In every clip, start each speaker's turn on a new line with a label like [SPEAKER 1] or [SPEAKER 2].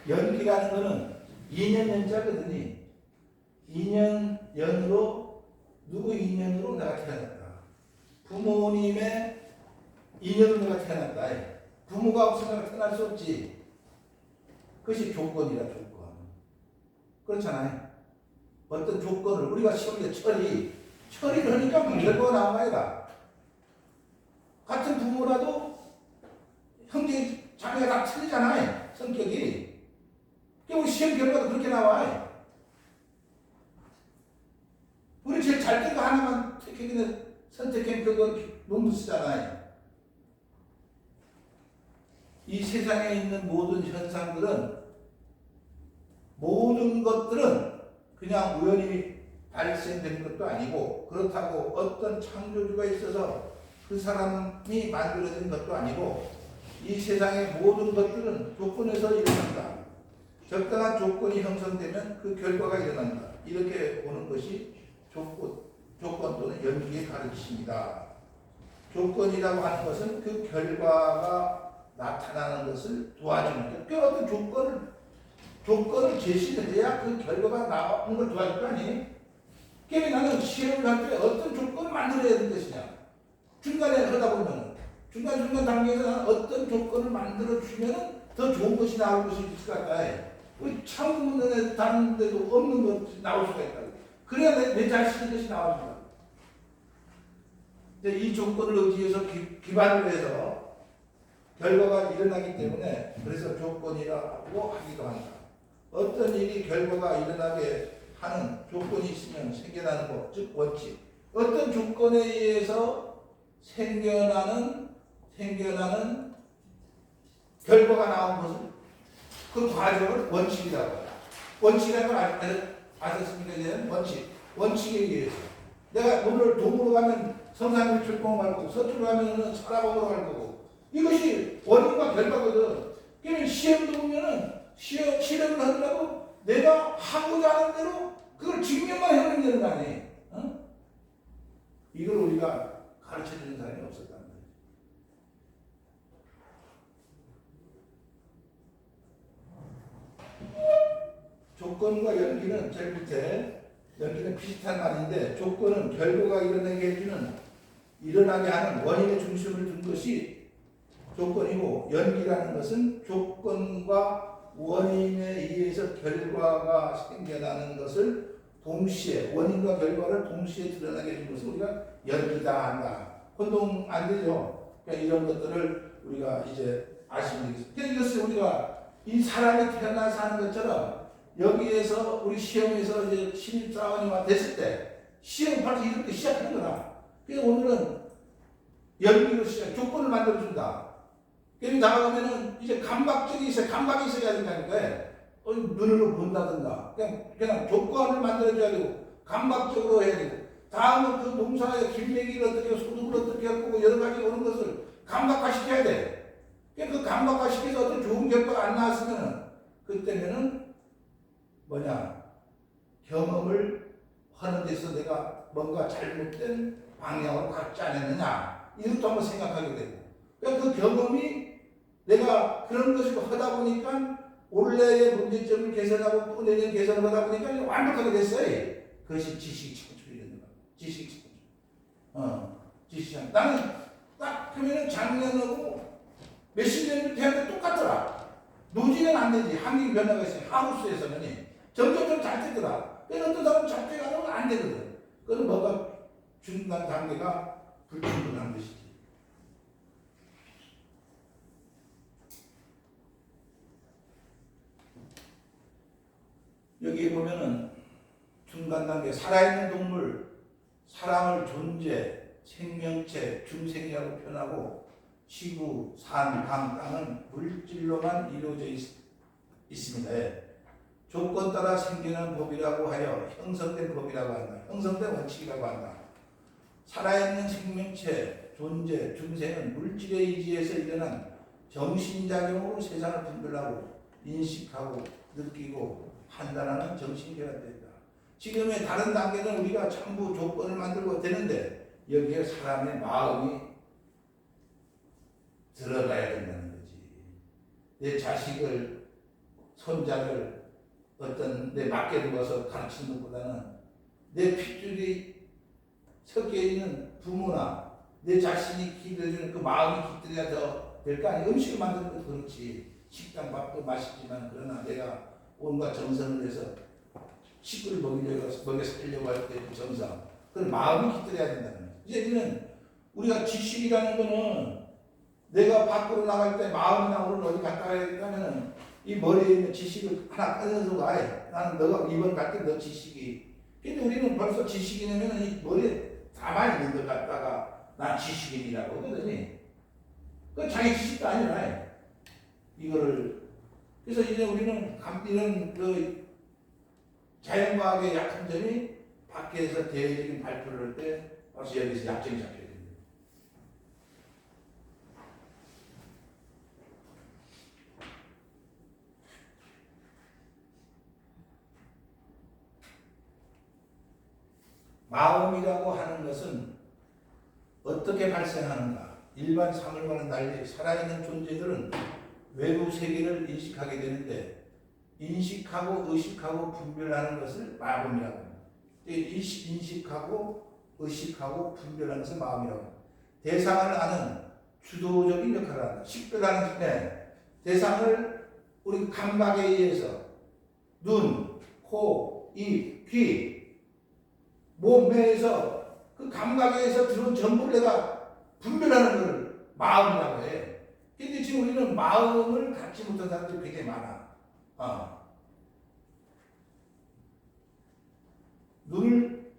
[SPEAKER 1] 연기라는 거는 2년 연자거든요. 2년 연으로 누구 2년으로 내가 태어났다. 부모님의 2년으로 내가 태어났다. 부모가 없으면 내가 태어날 수 없지. 그것이 조건이라 조건. 그렇잖아요. 어떤 조건을 우리가 시험에 처리를 하니까 그 결과가 나와야. 같은 부모라도 형제 자매가 다 틀리잖아요. 성격이. 우리 시험 결과도 그렇게 나와요. 우리 제일 잘 된 거 하나만 선택해 그거 논문 쓰잖아요. 이 세상에 있는 모든 현상들은, 모든 것들은 그냥 우연히 발생된 것도 아니고, 그렇다고 어떤 창조주가 있어서 그 사람이 만들어진 것도 아니고, 이 세상의 모든 것들은 조건에서 일어난다. 적당한 조건이 형성되면 그 결과가 일어난다. 이렇게 보는 것이 조건 또는 연기의 가르침이다. 조건이라고 하는 것은 그 결과가 나타나는 것을 도와주는, 그 어떤 조건을 제시를 해야 그 결과가 나오는 걸 도와줄 거 아니에요? 그러니까 나는 시험을 할 때 어떤 조건을 만들어야 되는 것이냐. 중간에 하다 보면 중간 단계에서 나는 어떤 조건을 만들어주면 더 좋은 것이 나올 것이 있을 것 같다. 우리 창문에 다른 데도 없는 것이 나올 수가 있다. 그래야 내 자신의 것이 나옵니다. 이 조건을 의지해서 기반을 해서 결과가 일어나기 때문에, 그래서 조건이라고 하기도 한다. 어떤 일이 결과가 일어나게 하는 조건이 있으면 생겨나는 것, 즉 원칙. 어떤 조건에 의해서 생겨나는 결과가 나온 것을, 그 과정을 원칙이라고 해요. 원칙이라는 걸 아셨습니까? 원칙에 의해서. 내가 오늘 동으로 가면 성산일 출봉을 갈 거고, 서쪽으로 가면 서라봉으로 갈 거고, 이것이 원인과 결과거든. 그러면 시험도 보면은 실험을 하더라도 내가 하고자 하는 대로 그걸 증명만 해내면 되는 거 아니에요? 어? 이걸 우리가 가르쳐 주는 사람이 없었단 말이에요. 조건과 연기는 제일 밑에, 연기는 비슷한 말인데, 조건은 결과가 일어나게 하는 원인의 중심을 둔 것이 조건이고, 연기라는 것은 조건과 원인에 의해서 결과가 생겨나는 것을 동시에, 원인과 결과를 동시에 드러나게 해준 것을 우리가 연기다 한다. 혼동 안 되죠? 그러니까 이런 것들을 우리가 이제 아시면 되겠습니다. 그러니까 이것을 우리가 이 사람이 태어나서 하는 것처럼, 여기에서 우리 시험에서 이제 신입사원이 됐을 때 시험 벌써 이렇게 시작하는 거다. 그래서 오늘은 연기로 조건을 만들어준다. 그럼 나가면은 이제 감각이 있어야 된다니까. 눈으로 본다든가. 그냥 조건을 만들어줘야 되고, 감각적으로 해야 되고, 다음은 그 농사의 길매기를 어떻게, 소득을 어떻게 하고, 여러 가지 오는 것을 감각화시켜야 돼. 그 감각화시켜서 어떤 좋은 결과가 안 나왔으면은, 그때면은 경험을 하는 데서 내가 뭔가 잘못된 방향으로 갔지 않았느냐, 이것도 한번 생각하게 되고, 그러니까 그 경험이 내가 그런 것을 하다 보니까 올해의 문제점을 개선하고 또 내년 개선을 하다 보니까 완벽하게 됐어요. 그것이 지식 창출이 되는 거야. 지식 창출. 지식 창출. 나는 딱 그러면 작년하고 몇십 년 대한테 똑같더라. 노지는 안 되지. 환경 변화가 있어요. 하우스에서는 점점 잘 되더라. 그래서 어떤 사람은 잘 돼가지고 안 되거든. 그건 뭐가 중간 단계가 불충분한 것이지. 여기 보면은 중간 단계, 살아있는 동물, 사람을 존재, 생명체, 중생이라고 표현하고, 지구, 산, 강, 땅은 물질로만 이루어져 있습니다. 조건 따라 생기는 법이라고 하여 형성된 법이라고 한다. 형성된 원칙이라고 한다. 살아있는 생명체, 존재, 중생은 물질에 의지해서 일어난 정신작용으로 세상을 분별하고 인식하고 느끼고 판단하는 정신결합입니다. 지금의 다른 단계는 우리가 전부 조건을 만들고 되는데, 여기에 사람의 마음이 들어가야 된다는 거지. 내 자식을 손자를 어떤 내 맡겨 두어서 가르치는 것보다는 내 핏줄이 섞여 있는 부모나 내 자신이 기도해주는 그 마음이 깃들여야 더 될 거 아니야. 음식을 만드는 것도 그렇지. 식당 밥도 맛있지만 그러나 내가 온갖 정성을 해서 식구를 먹여 살려고 할 때 그 정성, 그건 마음이 깃들여야 된다는 거예요. 이제는 우리가 지식이라는 거는 내가 밖으로 나갈 때 마음이나 오늘 어디 갔다 가야 된다면은 이 머리에 있는 지식을 하나 꺼내서 가야. 나는 너가 이번 갈 때 너 지식이. 근데 우리는 벌써 지식이냐면은 이 머리에 가만히 있는 것 같다가 난 지식인이라고 하거든요. 그 자기 지식도 아니라 이거를. 그래서 이제 우리는 이런 그 자연과학의 약한 점이 밖에서 대외적인 발표를 할 때 벌써 여기서 약점이 잡혀야 됩니다. 마음이라고 하는 것은 어떻게 발생하는가? 일반 사물과는 달리 살아있는 존재들은 외부 세계를 인식하게 되는데 인식하고 의식하고 분별하는 것을 마음이라고 합니다. 인식하고 의식하고 분별하는 것을 마음이라고 합니다. 대상을 아는 주도적인 역할을 한다. 식별하는 중에 대상을 우리 감각에 의해서 눈, 코, 입, 귀, 몸에서 그 감각에 의해서 들어온 전부를 내가 분별하는 걸 마음이라고 해. 근데 지금 우리는 마음을 갖지 못한 사람들이 굉장히 많아. 눈을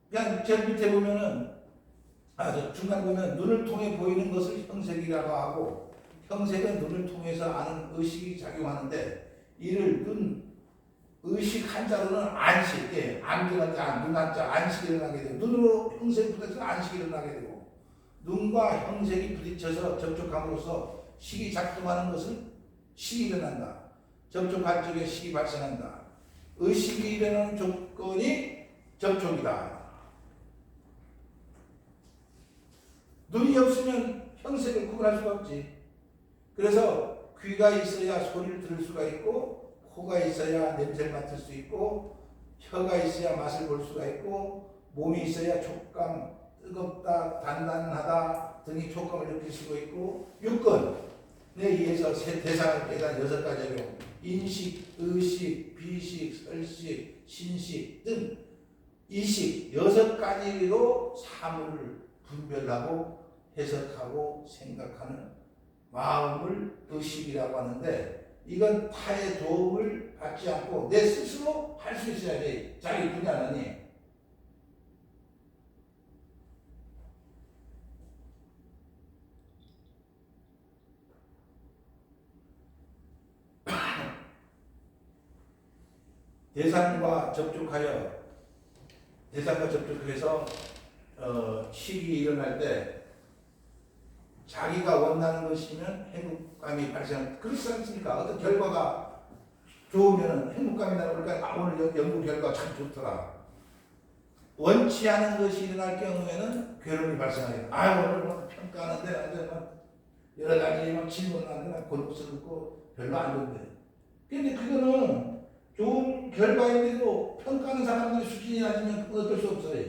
[SPEAKER 1] 그냥 저 밑에 보면은 저 중간 보면 눈을 통해 보이는 것을 형색이라고 하고 형색은 눈을 통해서 아는 의식이 작용하는데 이를 눈 의식 한자로는 안식, 안경한 자, 눈한자, 안식이 일어나게 되고 눈으로 형색이 부딪혀서 안식이 일어나게 되고 눈과 형색이 부딪혀서 접촉함으로써 식이 작동하는 것은 식이 일어난다. 접촉한 쪽에 식이 발생한다. 의식이 일어나는 조건이 접촉이다. 눈이 없으면 형색을 구분할 수가 없지. 그래서 귀가 있어야 소리를 들을 수가 있고 코가 있어야 냄새를 맡을 수 있고 혀가 있어야 맛을 볼 수가 있고 몸이 있어야 촉감, 뜨겁다, 단단하다 등의 촉감을 느낄 수가 있고 육건에 의해서 대상을 깨달은 6가지로 인식, 의식, 비식, 설식, 신식 등 이식 6가지로 사물을 분별하고 해석하고 생각하는 마음을 의식이라고 하는데 이건 타의 도움을 받지 않고 내 스스로 할 수 있어야 돼. 자기 분야는 대상과 접촉해서 식이 일어날 때 자기가 원하는 것이면 행복감이 발생합니다. 그렇지 않습니까? 어떤 결과가 좋으면 행복감이 나오니까 오늘 연구 결과가 참 좋더라. 원치 않은 것이 일어날 경우에는 괴로움이 발생합니다. 오늘 평가하는데 여러 가지 질문하는데 곤혹스럽고 별로 안 좋은데. 근데 그거는 좋은 결과인데도 평가하는 사람들이 수준이 낮으면 어쩔 수 없어요.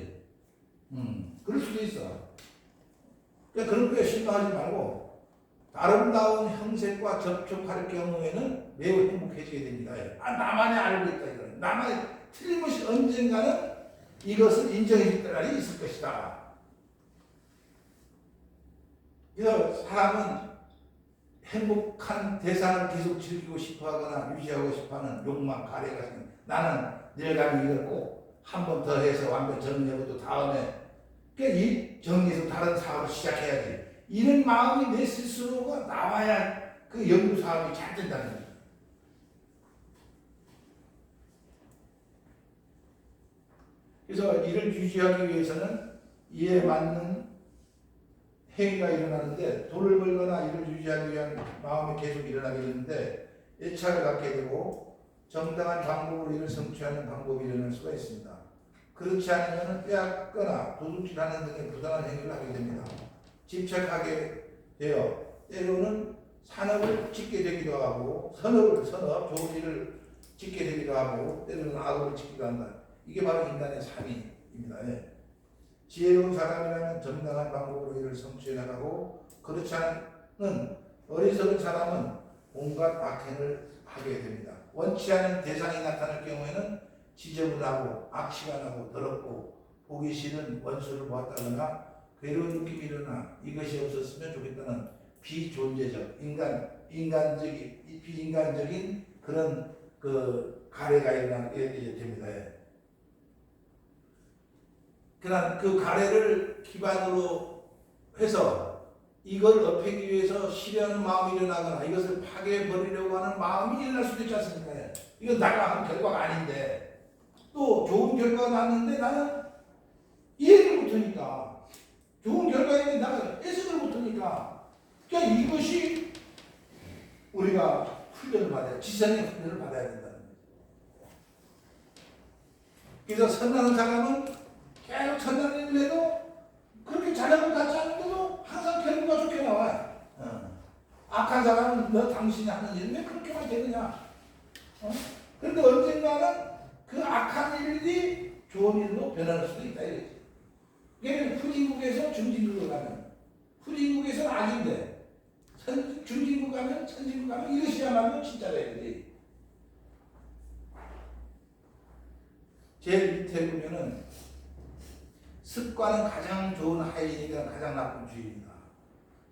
[SPEAKER 1] 그럴 수도 있어. 그러니까 그런 거에 실망하지 말고 아름다운 형색과 접촉할 경우에는 매우 행복해지게 됩니다. 나만이 알고 있다. 이거는. 나만이 틀림없이 언젠가는 이것을 인정해 줄 때가 있을 것이다. 그래서 사람은 행복한 대상을 계속 즐기고 싶어 하거나 유지하고 싶어 하는 욕망, 가래가 생겨. 나는 내일가면 이걸 꼭 한 번 더 해서 완전 정리하고 또 다음에 그러니까 이 정리해서 다른 사업을 시작해야지. 이런 마음이 내 스스로가 나와야 그 연구 사업이 잘 된다는 거예요. 그래서 이를 유지하기 위해서는 이에 맞는 행위가 일어나는데 돈을 벌거나 이를 유지하기 위한 마음이 계속 일어나게 되는데 애착을 갖게 되고 정당한 방법으로 이를 성취하는 방법이 일어날 수가 있습니다. 그렇지 않으면 빼앗거나 도둑질하는 등의 부당한 행위를 하게 됩니다. 집착하게 되어 때로는 산업을 짓게 되기도 하고 선업 좋은 일을 짓게 되기도 하고 때로는 악업을 짓기도 한다. 이게 바로 인간의 삶입니다. 예. 지혜로운 사람이라면 정당한 방법으로 일을 성취해 나가고 그렇지 않은 어리석은 사람은 온갖 악행을 하게 됩니다. 원치 않은 대상이 나타날 경우에는 지저분하고 악시간하고 더럽고 보기 싫은 원수를 보았다거나 괴로운 느낌이 일어나 이것이 없었으면 좋겠다는 비존재적 비인간적인 그런 그 가래가 일어나게 됩니다. 그러나 그 가래를 기반으로 해서 이걸 업히기 위해서 싫어하는 마음이 일어나거나 이것을 파괴해버리려고 하는 마음이 일어날 수도 있지 않습니까? 이건 나가 한 결과가 아닌데 또 좋은 결과가 나왔는데 나는 이해를 못하니까 좋은 결과인데 나는 해석을 못하니까 그러니까 이것이 우리가 훈련을 받아야 지성의 훈련을 받아야 된다는 거죠. 그래서 선한 사람은 계속 선한 일을 해도 그렇게 잘하고 같지 않은데도 항상 결과가 좋게 나와요. 악한 사람은 너 당신이 하는 일이 왜 그렇게만 되느냐. 그런데 언젠가는 그 악한 일이 좋은 일로 변할 수도 있다 이거지. 그러니까 후진국에서 중진국으로 가면 후진국에서는 악인데 중진국 가면 천진국 가면 이것이야말로 진짜다 이거지. 제일 밑에 보면은 습관은 가장 좋은 하인이니까 가장 나쁜 주인이다.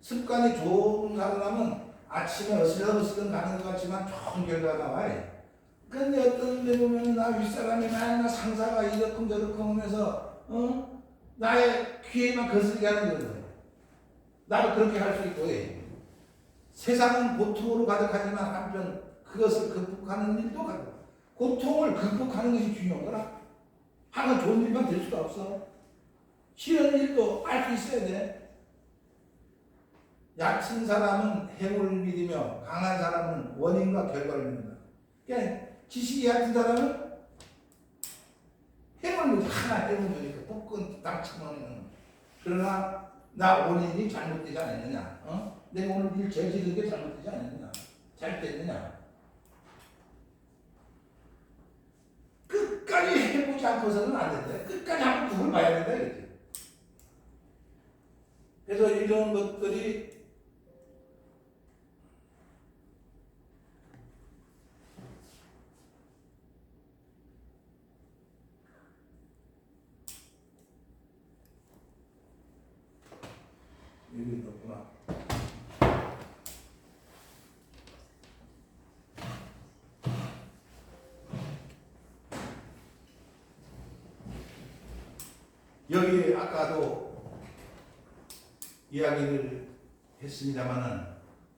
[SPEAKER 1] 습관이 좋은 사람은 아침에 어슬렁어슬렁 가는 것 같지만 좋은 결과가 나와요. 근데 어떤 데 보면 나 윗사람이 나 상사가 이렇게 저렇게 하면서 나의 귀에만 거슬리게 하는 거거든. 나도 그렇게 할 수 있고 세상은 고통으로 가득하지만 한편 그것을 극복하는 일도 가득. 고통을 극복하는 것이 중요한 거라. 항상 좋은 일만 될 수가 없어. 싫은 일도 알 수 있어야 돼. 얕은 사람은 행운을 믿으며 강한 사람은 원인과 결과를 믿는다. 그러니까 지식이 얕은 사람은 행운을 믿어. 하나 행운을 믿으니까 복권 당첨하는. 그러나 나 원인이 잘못되지 않았느냐. 내가 오늘 일 저지른 게 잘못되지 않았느냐. 잘 됐느냐. 끝까지 해보지 않고서는 안 된다. 끝까지 한번 두고 봐야 된다 이거지. 그래서 이런 것들이 여기 있구나. 여기 아까도 이야기를 했습니다만은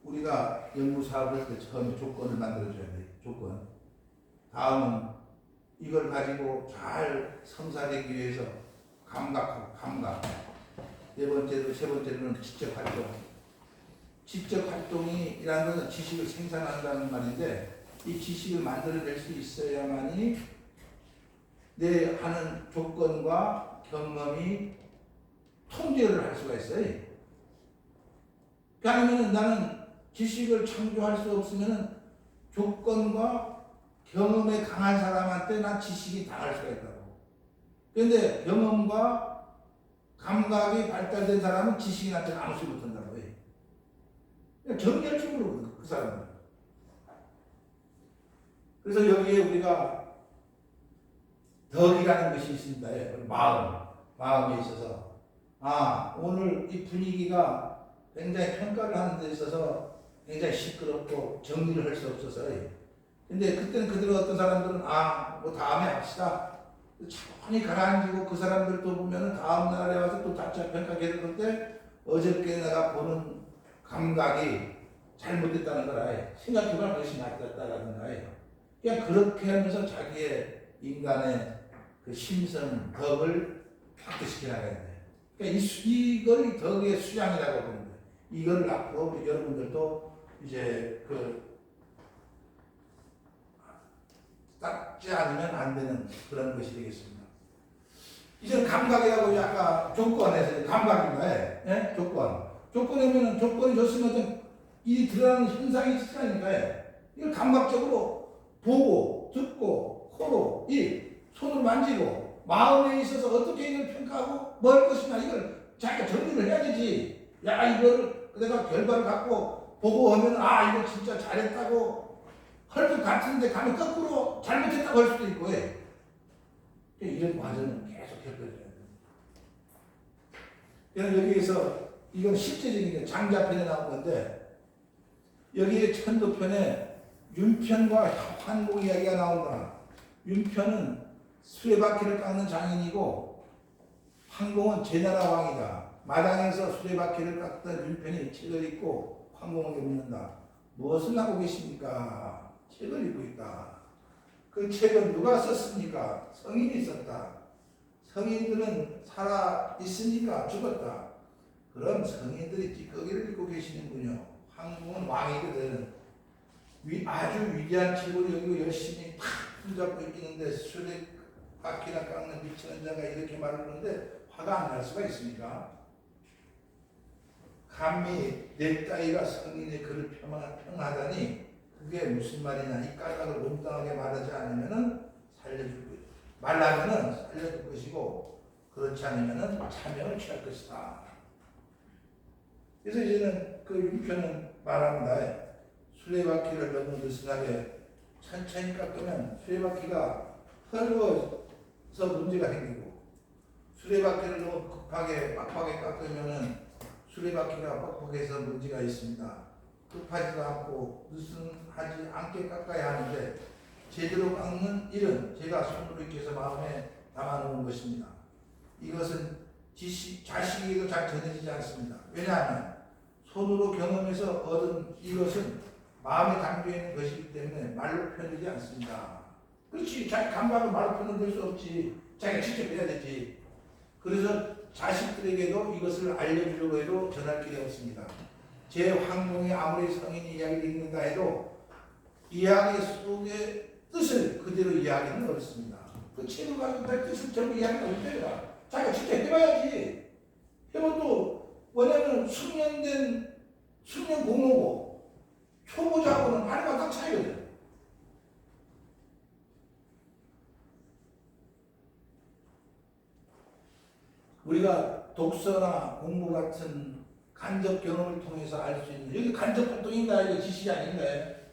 [SPEAKER 1] 우리가 연구 사업을 할 때 처음에 조건을 만들어줘야 돼. 조건. 다음은 이걸 가지고 잘 성사되기 위해서 감각. 세 번째로는 지적 활동. 지적 활동이라는 것은 지식을 생산한다는 말인데 이 지식을 만들어낼 수 있어야만이 내 하는 조건과 경험이 통제를 할 수가 있어요. 그러면 나는 지식을 창조할 수 없으면 조건과 경험에 강한 사람한테 난 지식이 당할 수가 있다고. 그런데 경험과 감각이 발달된 사람은 지식이 나한테는 아무 소리 못한다고 해. 그냥 정열적으로 그 사람은. 그래서 여기에 우리가 덕이라는 것이 있습니다. 마음에 있어서 오늘 이 분위기가 굉장히 평가를 하는 데 있어서 굉장히 시끄럽고 정리를 할 수 없어서 근데 그때는 그대로 어떤 사람들은 뭐 다음에 합시다. 천천히 가라앉히고 그 사람들도 보면은 다음 날에 와서 또 다시 평가를 할 때 어저께 내가 보는 감각이 잘못됐다는 거라 생각해보면 그것이 맞았다라는 거예요. 그냥 그렇게 하면서 자기의 인간의 그 심성, 덕을 획득시켜 나가야 돼. 그러니까 이걸 덕의 수양이라고 보는 거예요. 이걸 앞으로 우리 여러분들도 이제 닦지 않으면 안 되는 그런 것이 되겠습니다. 이제 감각이라고 아까 조건에서 감각입니다. 조건. 조건이면은 조건이 좋으면 이 드러나는 현상이 있으니까 이걸 감각적으로 보고 듣고 코로 손으로 만지고 마음에 있어서 어떻게 이걸 평가하고 뭐 할 것이냐 이걸 자기가 정리를 해야 되지. 야 이거를 내가 결과를 갖고 보고 하면 이거 진짜 잘했다고 할 것 같은데 가면 거꾸로 잘못했다고 할 수도 있고 이런 과정은 계속 겪어져야 돼. 그래서 여기에서 이건 실제적인 게 장자편에 나온 건데 여기에 천도편에 윤편과 환공 이야기가 나온다. 윤편은 수레바퀴를 깎는 장인이고 환공은 제나라 왕이다. 마당에서 수레바퀴를 깎던 윤편이 책을 읽고 환공에게 묻는다. 무엇을 하고 계십니까? 책을 읽고 있다. 그 책은 누가 썼습니까? 성인이 썼다. 성인들은 살아 있으니까 죽었다. 그럼 성인들이 찌꺼기를 읽고 계시는군요. 황공은 왕이거든. 아주 위대한 책을 여기고 열심히 탁 붙잡고 있기는데 수레바퀴나 깎는 미치는 자가 이렇게 말을 하는데 화가 안 날 수가 있습니까? 감히 내 따위가 성인의 글을 평하다니 그게 무슨 말이냐. 이 까닭을 몽땅하게 말하지 않으면 살려줄 것이고 말하면 살려줄 것이고 그렇지 않으면 차명을 취할 것이다. 그래서 이제는 그 윤편은 말합니다. 수레바퀴를 너무 느슨하게 천천히 깎으면 수레바퀴가 헐거워서 문제가 생기고 수레바퀴를 너무 급하게 막하게 깎으면 수레바퀴가 뻑뻑해서 문제가 있습니다. 급하지도 않고 느슨하지 않게 깎아야 하는데 제대로 깎는 일은 제가 손으로 이렇게 해서 마음에 담아놓은 것입니다. 이것은 자식에게도 잘 전해지지 않습니다. 왜냐하면 손으로 경험해서 얻은 이것은 마음에 담겨있는 것이기 때문에 말로 표현되지 않습니다. 그렇지. 자기 감각을 말로 표현될 수 없지. 자기가 직접 해야 되지. 그래서 자식들에게도 이것을 알려주려고 해도 전할 길이 없습니다. 제 황공이 아무리 성인이 이야기를 읽는다 해도 이야기 속의 뜻을 그대로 이야기는 어렵습니다. 그 책을 가지고 다 뜻을 전부 이야기는 어렵다. 자기가 직접 해봐야지. 해봐도 왜냐면 숙련 공모고 초보자하고는 말과 딱 차이거든. 우리가 독서나 공부 같은 간접 경험을 통해서 알 수 있는 여기 간접 활동인가 이거 지식이 아닌데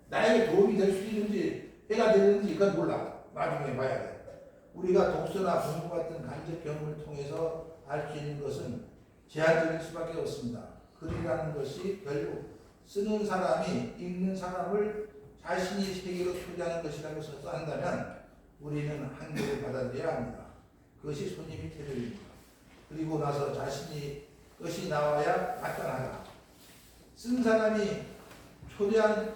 [SPEAKER 1] 나에게 도움이 될 수 있는지 해가 되는지 그건 몰라. 나중에 봐야 돼. 우리가 독서나 공부 같은 간접 경험을 통해서 알 수 있는 것은 제한적일 수밖에 없습니다. 글이라는 것이 결국 쓰는 사람이 읽는 사람을 자신이 세계로 초대하는 것이라고 선언한다면 우리는 한계를 받아들여야 합니다. 그것이 손님이 태도입니다. 그리고 나서 자신이 것이 나와야 마땅하다. 쓴 사람이 초대한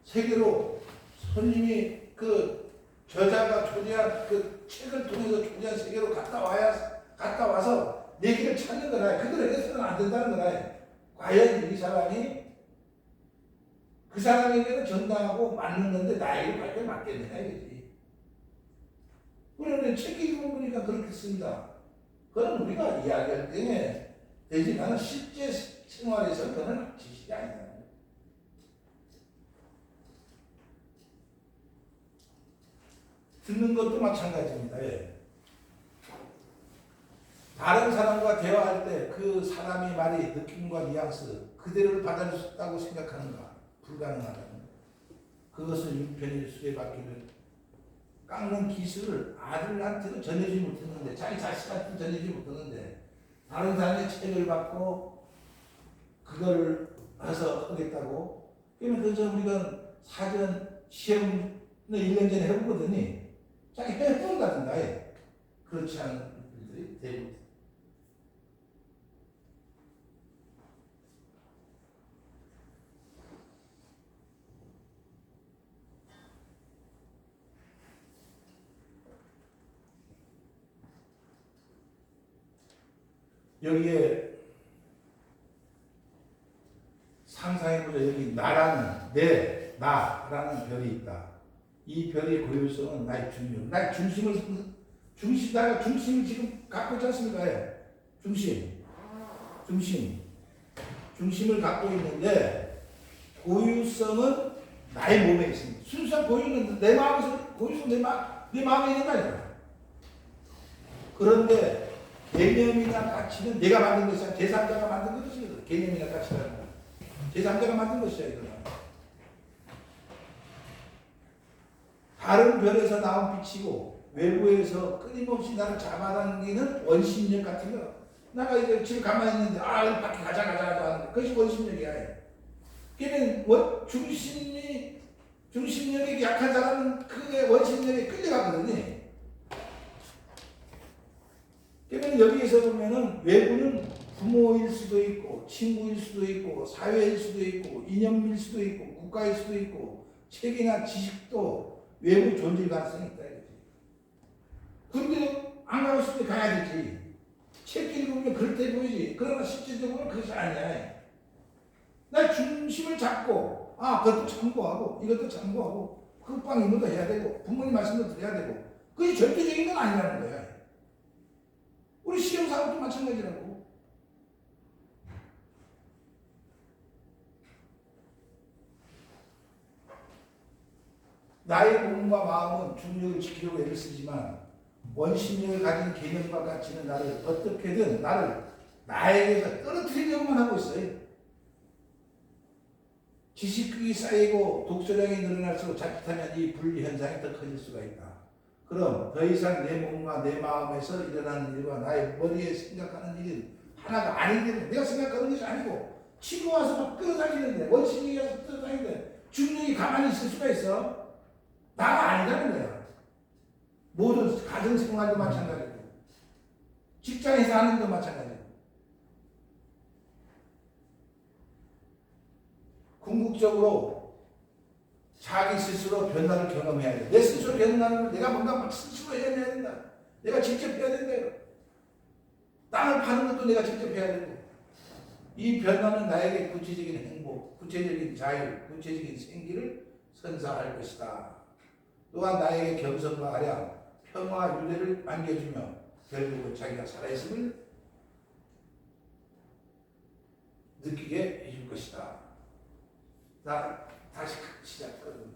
[SPEAKER 1] 세계로 손님이 그 저자가 초대한 그 책을 통해서 초대한 세계로 갔다 와서 내 길을 찾는 거라. 그대로 해서는 안 된다는 거라. 과연 이 사람이 그 사람에게는 정당하고 맞는 건데 나에게 발견 맞겠느냐 이거지. 우리는 책 읽어보니까 그렇게 씁니다. 그건 우리가 이야기할 때 되지만 실제 생활에서 그건 지식이 아니다. 듣는 것도 마찬가지입니다. 다른 사람과 대화할 때 그 사람이 말이 느낌과 뉘앙스 그대로를 받아들일 수 있다고 생각하는가? 불가능하다. 그것은 윤편이 수레바퀴를 깎는 기술을 아들한테도 전해주지 못했는데 자기 자식한테 전해주지 못했는데 다른 사람의 책을 받고 그걸 해서 하겠다고 그러면 그저 우리가 사전 시험을 1년 전에 해보거든요. 자기 해본다든가 그렇지 않은 분들이 대부분 여기에 상상해보자. 여기 나라는 나라는 별이 있다. 이 별의 고유성은 나의 중심. 나의 중심을 지금 갖고 있지 않습니까? 중심. 중심을 갖고 있는데 고유성은 나의 몸에 있습니다. 순수한 고유는 내 마음에서 고유성 내 마음에 있는 거 아니야. 그런데 개념이나 가치는 내가 만든 것이 아니라 제3자가 만든 것이거든. 개념이나 가치라는 거. 제3자가 만든 것이야 이거는. 다른 별에서 나온 빛이고 외부에서 끊임없이 나를 잡아당기는 원심력 같은 거. 나가 이제 집에 가만히 있는데 밖에 가자 하는 거. 그것이 원심력이야. 그러면 중심력이 약한 사람은 그게 원심력에 끌려가거든요. 그러면 여기에서 보면은 외부는 부모일 수도 있고 친구일 수도 있고 사회일 수도 있고 이념일 수도 있고 국가일 수도 있고 책이나 지식도 외부 존재일 가능성이 있다 이거지. 근데 안 가고 싶을 때 가야 되지. 책 읽으면 그렇게 보이지. 그러나 실제적으로 보면 그것이 아니야. 나 중심을 잡고 그것도 참고하고 이것도 참고하고 흑방 이모도 해야 되고 부모님 말씀도 드려야 되고 그게 절대적인 건 아니라는 거야. 우리 시험 사업도 마찬가지라고. 나의 몸과 마음은 중력을 지키려고 애를 쓰지만 원심력을 가진 개념과 가치는 나를 어떻게든 나에게서 떨어뜨리려고만 하고 있어요. 지식이 쌓이고 독서량이 늘어날수록 자칫하면 이 분리 현상이 더 커질 수가 있다. 그럼 더 이상 내 몸과 내 마음에서 일어나는 일과 나의 머리에 생각하는 일은 하나가 아닌데 내가 생각하는 것이 아니고 치고 와서 막 끌어다니는데 원심력이 와서 끌어다니는데 중력이 가만히 있을 수가 있어? 나가 아니라는 거야. 모든 가정생활도 마찬가지고 직장에서 하는 것도 마찬가지고 궁극적으로 자기 스스로 변화를 경험해야 돼. 내 스스로 변화하는 걸 내가 뭔가 막 스스로 해내야 된다. 내가 직접 해야 된다. 땅을 파는 것도 내가 직접 해야 되고 이 변화는 나에게 구체적인 행복, 구체적인 자유, 구체적인 생기를 선사할 것이다. 또한 나에게 겸손과 아량, 평화, 유대를 안겨주며 결국은 자기가 살아있음을 느끼게 해줄 것이다. 나 다시 시작하거든요.